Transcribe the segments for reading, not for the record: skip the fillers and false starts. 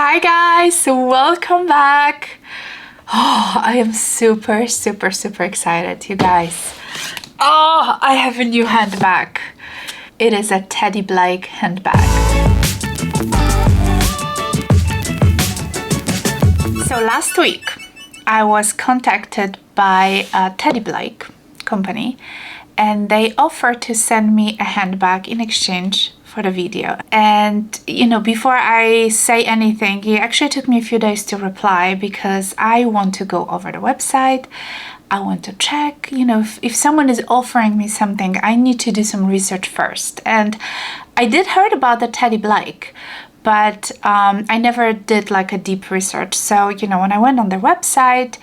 Hi guys, welcome back. I am super excited, you guys. I have a new handbag. It is a Teddy Blake handbag. So last week I was contacted by a Teddy Blake company and they offered to send me a handbag in exchange for the video. And you know, before I say anything, it actually took me a few days to reply because I want to go over the website. I want to check, you know, if someone is offering me something, I need to do some research first. And I did heard about the Teddy Blake, but I never did like a deep research. So, you know, when I went on their website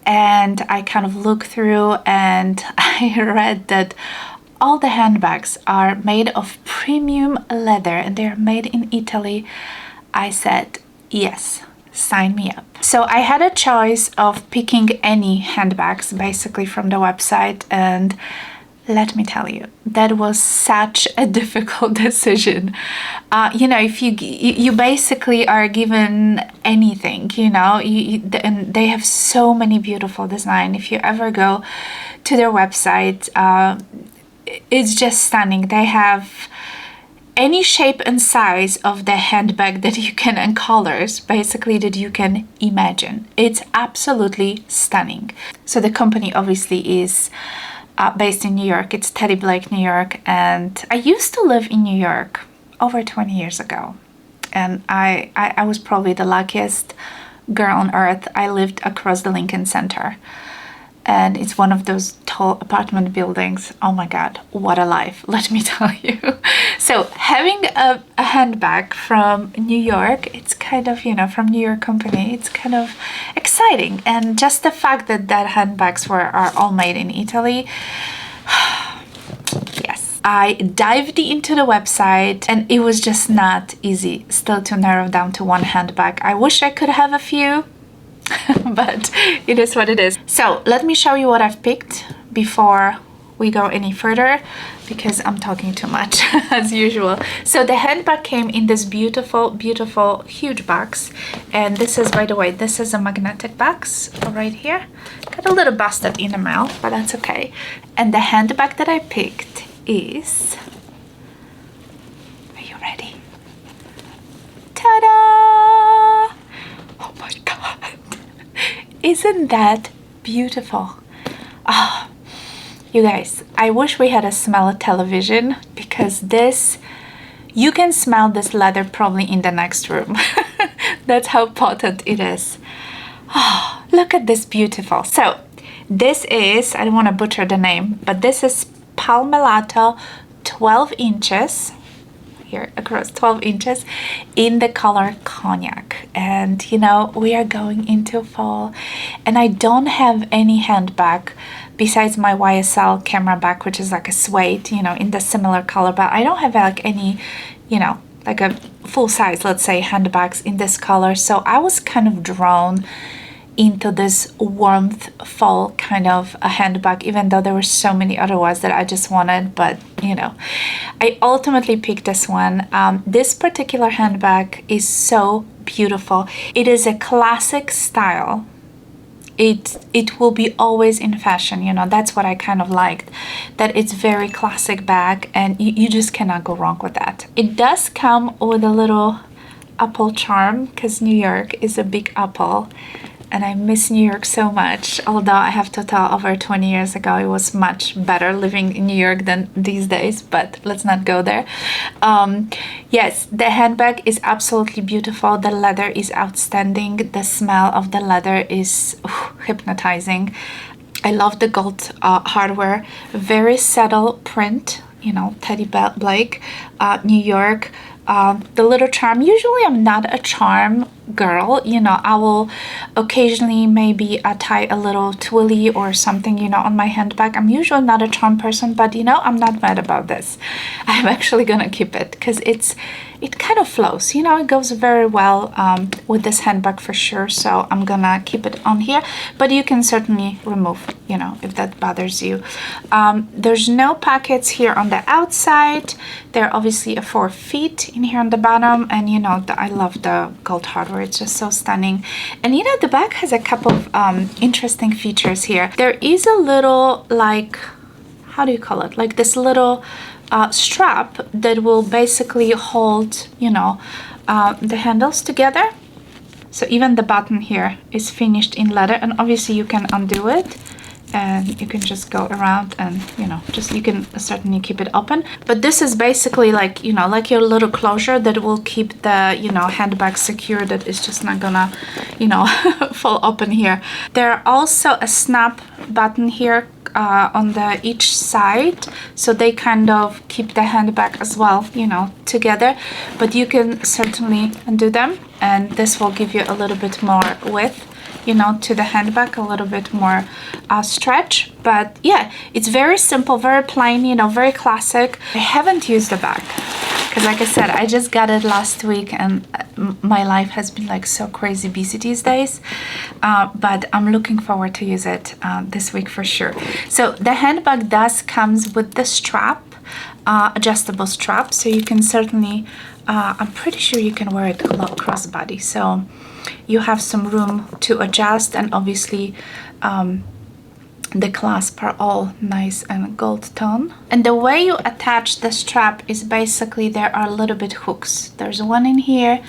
and I kind of looked through and I read that all the handbags are made of premium leather and they're made in Italy, I said, yes, sign me up. So I had a choice of picking any handbags basically from the website, and let me tell you, that was such a difficult decision. You know, if you basically are given anything, you know, and they have so many beautiful designs. If you ever go to their website, it's just stunning. They have any shape and size of the handbag that you can, and colors basically that you can imagine. It's absolutely stunning. So the company obviously is based in New York. It's Teddy Blake, New York, and I used to live in New York over 20 years ago, and I was probably the luckiest girl on earth. I lived across the Lincoln Center, and it's one of those tall apartment buildings. Oh my god, what a life, let me tell you. So having a handbag from New York, it's kind of, you know, from New York company, it's kind of exciting. And just the fact that handbags are all made in Italy. Yes, I dived into the website and it was just not easy still to narrow down to one handbag. I wish I could have a few, but it is what it is. So let me show you what I've picked before we go any further, because I'm talking too much as usual. So the handbag came in this beautiful huge box, and this is, by the way, this is a magnetic box right here. Got a little busted in the mail, but that's okay. And the handbag that I picked is, are you ready? Ta-da! Oh my god, isn't that beautiful? Oh, you guys, I wish we had a smell television, because this, you can smell this leather probably in the next room. That's how potent it is. Oh, look at this beautiful. So this is, I don't want to butcher the name, but this is Palmelato 12 inches. Here across 12 inches in the color cognac. And you know, we are going into fall and I don't have any handbag besides my YSL camera bag, which is like a suede, you know, in the similar color, but I don't have like any, you know, like a full size, let's say, handbags in this color. So I was kind of drawn into this warmth fall kind of a handbag, even though there were so many other ones that I just wanted, but you know, I ultimately picked this one. This particular handbag is so beautiful. It is a classic style. It will be always in fashion, you know. That's what I kind of liked, that it's very classic bag, and you just cannot go wrong with that. It does come with a little apple charm, because New York is a big apple. And I miss New York so much, although I have to tell, over 20 years ago it was much better living in New York than these days, but let's not go there. Yes, the handbag is absolutely beautiful. The leather is outstanding. The smell of the leather is hypnotizing. I love the gold hardware. Very subtle print, you know, Teddy Blake, New York. The little charm, usually I'm not a charm girl, you know. I will occasionally maybe tie a little twilly or something, you know, on my handbag. I'm usually not a charm person, but you know, I'm not mad about this. I'm actually gonna keep it because it's it kind of flows, you know, it goes very well with this handbag for sure. So I'm gonna keep it on here, but you can certainly remove, you know, if that bothers you. There's no pockets here on the outside. There are obviously 4 feet in here on the bottom, and you know, I love the gold hardware. It's just so stunning. And you know, the bag has a couple of interesting features here. There is a little, like, how do you call it? Like this little strap that will basically hold, you know, the handles together. So even the button here is finished in leather, and obviously you can undo it and you can just go around and, you know, just, you can certainly keep it open. But this is basically like, you know, like your little closure that will keep the, you know, handbag secure, that is just not gonna, you know, fall open here. There are also a snap button here on the each side, so they kind of keep the handbag as well, you know, together, but you can certainly undo them, and this will give you a little bit more width, you know, to the handbag, a little bit more stretch. But yeah, it's very simple, very plain, you know, very classic. I haven't used the bag because, like I said, I just got it last week, and my life has been like so crazy busy these days, but I'm looking forward to use it this week for sure. So the handbag does comes with the strap, adjustable strap, so you can certainly I'm pretty sure you can wear it crossbody, so you have some room to adjust. And obviously the clasps are all nice and gold tone. And the way you attach the strap is basically there are a little bit hooks. There's one in here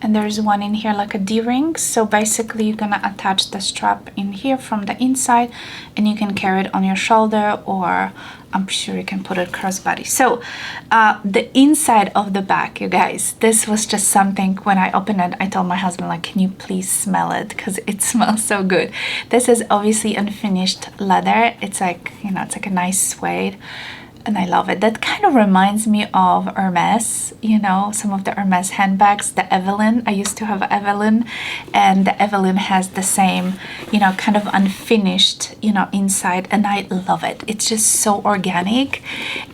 and there's one in here, like a D-ring. So basically you're gonna attach the strap in here from the inside, and you can carry it on your shoulder, or I'm sure you can put it crossbody. So the inside of the bag, you guys, this was just something. When I opened it, I told my husband, like, can you please smell it, because it smells so good. This is obviously unfinished leather. It's like, you know, it's like a nice suede, and I love it. That kind of reminds me of Hermes, you know, some of the Hermes handbags, the Evelyn. I used to have Evelyn, and the Evelyn has the same, you know, kind of unfinished, you know, inside, and I love it. It's just so organic.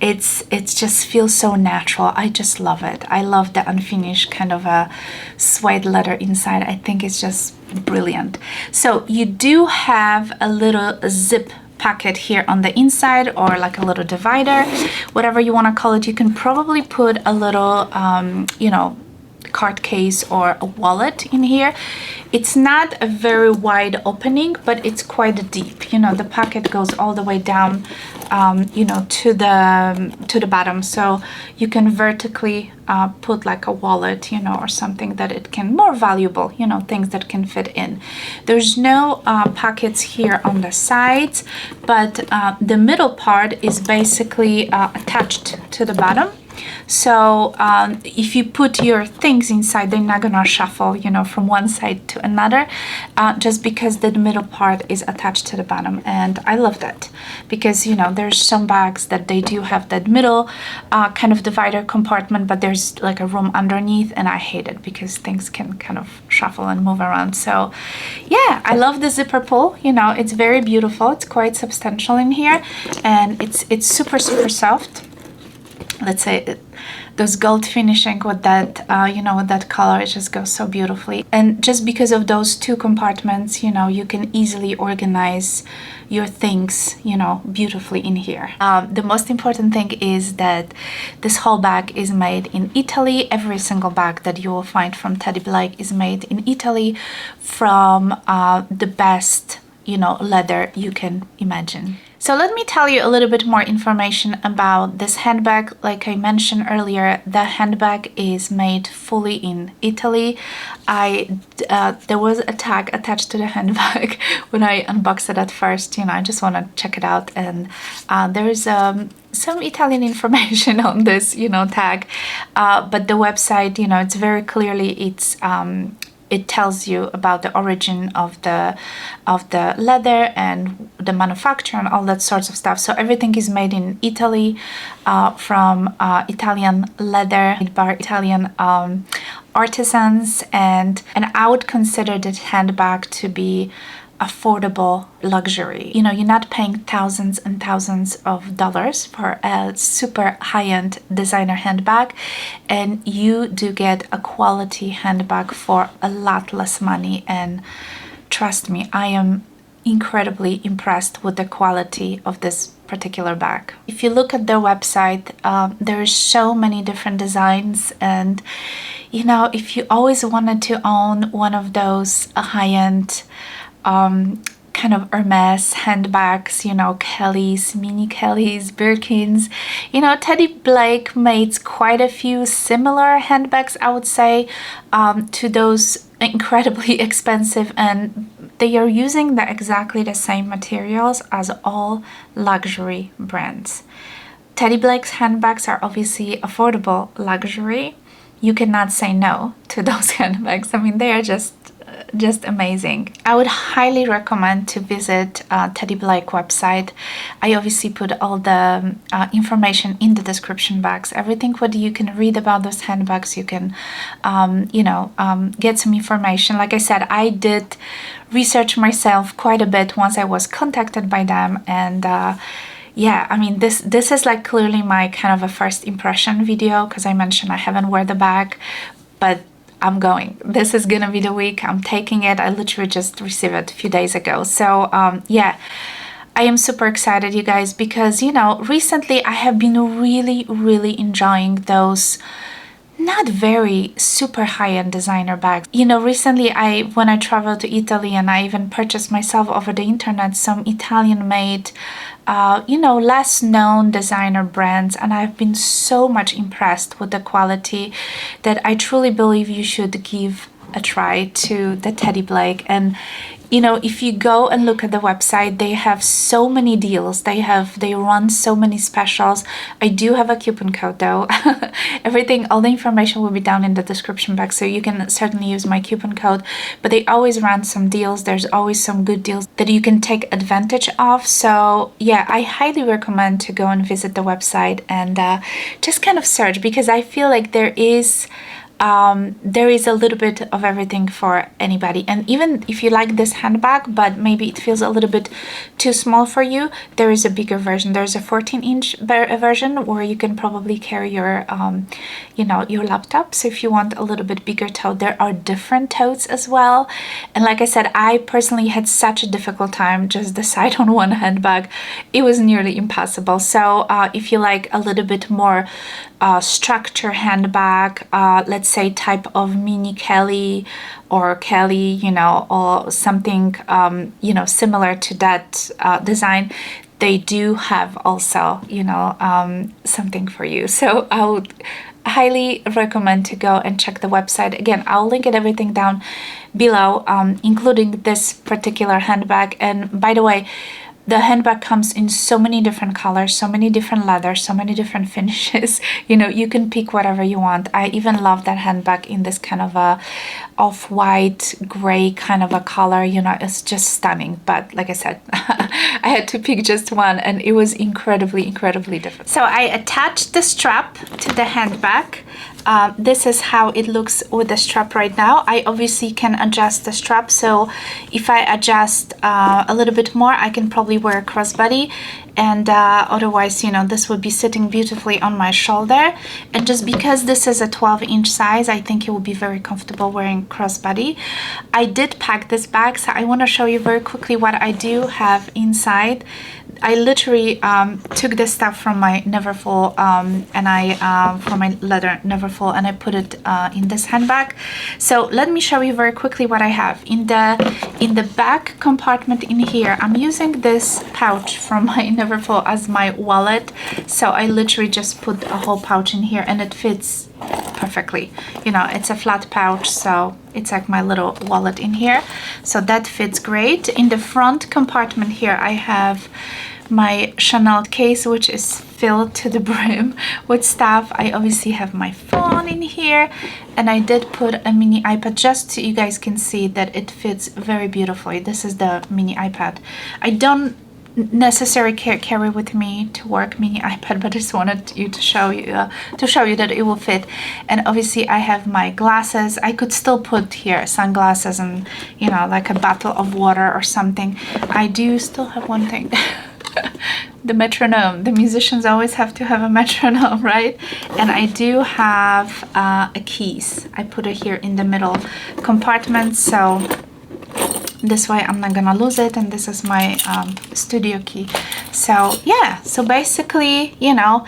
It's just feels so natural. I just love it. I love the unfinished kind of a suede leather inside. I think it's just brilliant. So you do have a little zip pocket here on the inside, or like a little divider, whatever you want to call it. You can probably put a little you know, card case or a wallet in here. It's not a very wide opening, but it's quite deep. You know, the pocket goes all the way down, you know, to the bottom, so you can vertically put like a wallet, you know, or something that it can, more valuable, you know, things that can fit in. There's no pockets here on the sides, but the middle part is basically attached to the bottom. So if you put your things inside, they're not gonna shuffle, you know, from one side to another, just because the middle part is attached to the bottom. And I love that, because, you know, there's some bags that they do have that middle kind of divider compartment, but there's like a room underneath, and I hate it because things can kind of shuffle and move around. So yeah, I love the zipper pull. You know, it's very beautiful. It's quite substantial in here, and it's super soft. Let's say those gold finishing with that, you know, with that color, it just goes so beautifully. And just because of those two compartments, you know, you can easily organize your things, you know, beautifully in here. The most important thing is that this whole bag is made in Italy. Every single bag that you will find from Teddy Blake is made in Italy from the best, you know, leather you can imagine. So let me tell you a little bit more information about this handbag. Like I mentioned earlier, the handbag is made fully in Italy. There was a tag attached to the handbag when I unboxed it at first. You know, I just want to check it out, and there is some Italian information on this, you know, tag, but the website, you know, it's very clearly, it tells you about the origin of the leather and the manufacture and all that sorts of stuff. So everything is made in Italy, from Italian leather, made by Italian artisans, and I would consider this handbag to be affordable luxury. You know, you're not paying thousands and thousands of dollars for a super high-end designer handbag, and you do get a quality handbag for a lot less money. And trust me, I am incredibly impressed with the quality of this particular bag. If you look at their website, there's so many different designs, and you know, if you always wanted to own one of those high-end kind of Hermes handbags, you know, Kellys, mini Kellys, Birkins, you know, Teddy Blake made quite a few similar handbags, I would say, to those incredibly expensive, and they are using exactly the same materials as all luxury brands. Teddy Blake's handbags are obviously affordable luxury. You cannot say no to those handbags. I mean, they are just amazing. I would highly recommend to visit Teddy Blake website. I obviously put all the information in the description box. Everything what you can read about those handbags, you can get some information. Like I said, I did research myself quite a bit once I was contacted by them, and yeah, I mean, this is like clearly my kind of a first impression video, because I mentioned I haven't worn the bag, but I'm going. This is gonna be the week. I'm taking it. I literally just received it a few days ago. So yeah, I am super excited, you guys, because, you know, recently I have been really enjoying those not very super high-end designer bags. You know, recently when I traveled to Italy, and I even purchased myself over the internet some Italian made you know, less known designer brands, and I've been so much impressed with the quality that I truly believe you should give a try to the Teddy Blake. And you know, if you go and look at the website, they have so many deals. They run so many specials. I do have a coupon code though. All the information will be down in the description box, so you can certainly use my coupon code. But they always run some deals. There's always some good deals that you can take advantage of. So yeah, I highly recommend to go and visit the website and just kind of search, because I feel like there is a little bit of everything for anybody. And even if you like this handbag, but maybe it feels a little bit too small for you, there is a bigger version. There's a 14-inch version where you can probably carry your, you know, your laptop. So if you want a little bit bigger tote, there are different totes as well. And like I said, I personally had such a difficult time just decide on one handbag. It was nearly impossible. So if you like a little bit more structure handbag, let's say type of mini Kelly or Kelly, you know, or something you know, similar to that design, they do have also, you know, something for you. So I would highly recommend to go and check the website. Again, I'll link everything down below, including this particular handbag. And by the way, the handbag comes in so many different colors, so many different leathers, so many different finishes. You know, you can pick whatever you want. I even love that handbag in this kind of a off-white gray kind of a color. You know, it's just stunning. But like I said, I had to pick just one, and it was incredibly different. So I attached the strap to the handbag. This is how it looks with the strap right now. I obviously can adjust the strap, so if I adjust a little bit more, I can probably wear a crossbody, and otherwise, you know, this would be sitting beautifully on my shoulder. And just because this is a 12-inch size, I think it will be very comfortable wearing crossbody. I did pack this bag, so I want to show you very quickly what I do have inside. I literally took this stuff from my Neverfull from my leather Neverfull, and I put it in this handbag. So let me show you very quickly what I have in the back compartment. In here, I'm using this pouch from my Neverfull as my wallet. So I literally just put a whole pouch in here, and it fits perfectly. You know, it's a flat pouch, so it's like my little wallet in here. So that fits great. In the front compartment here, I have my Chanel case, which is filled to the brim with stuff. I obviously have my phone in here, and I did put a mini iPad just so you guys can see that it fits very beautifully. This is the mini iPad. I don't necessary carry with me to work mini iPad, but I just wanted you to show you that it will fit. And obviously I have my glasses. I could still put here sunglasses and, you know, like a bottle of water or something. I do still have one thing. The metronome. The musicians always have to have a metronome, right? And I do have a keys. I put it here in the middle compartment, so this way I'm not gonna lose it. And this is my studio key. So yeah, so basically, you know,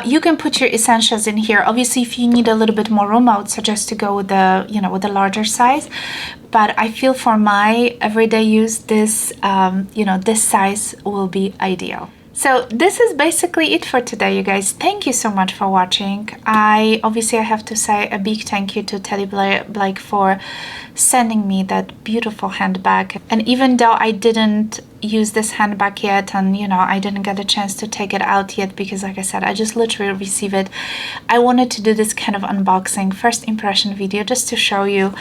you can put your essentials in here. Obviously, if you need a little bit more room, I would suggest to go with the, you know, with the larger size. But I feel for my everyday use, this, you know, this size will be ideal. So this is basically it for today, you guys. Thank you so much for watching. I have to say a big thank you to Teddy Blake for sending me that beautiful handbag. And even though I didn't use this handbag yet, and you know, I didn't get a chance to take it out yet because, like I said, I just literally received it, I wanted to do this kind of unboxing first impression video just to show you,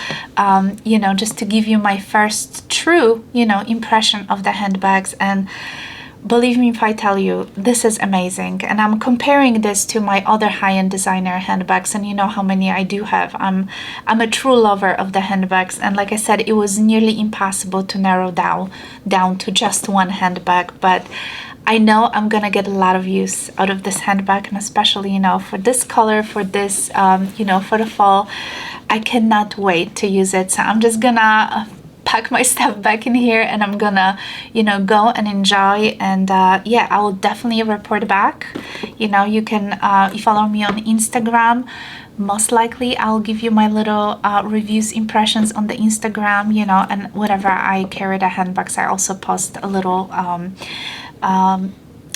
you know, just to give you my first true, you know, impression of the handbags. And believe me if I tell you, this is amazing. And I'm comparing this to my other high-end designer handbags, and you know how many I do have. I'm a true lover of the handbags, and like I said, it was nearly impossible to narrow down to just one handbag. But I know I'm gonna get a lot of use out of this handbag, and especially, you know, for this color, for this, you know, for the fall. I cannot wait to use it. So I'm just gonna pack my stuff back in here, and I'm gonna, you know, go and enjoy. And yeah, I will definitely report back. You know, you can you follow me on Instagram, most likely I'll give you my little reviews, impressions on the Instagram, you know. And whenever I carry the handbags, I also post a little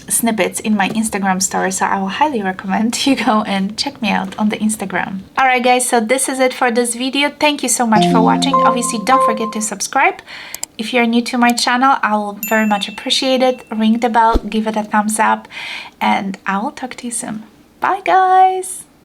snippets in my Instagram story, so I will highly recommend you go and check me out on the Instagram. Alright guys, so this is it for this video. Thank you so much for watching. Obviously, don't forget to subscribe. If you're new to my channel, I will very much appreciate it. Ring the bell, give it a thumbs up, and I will talk to you soon. Bye guys!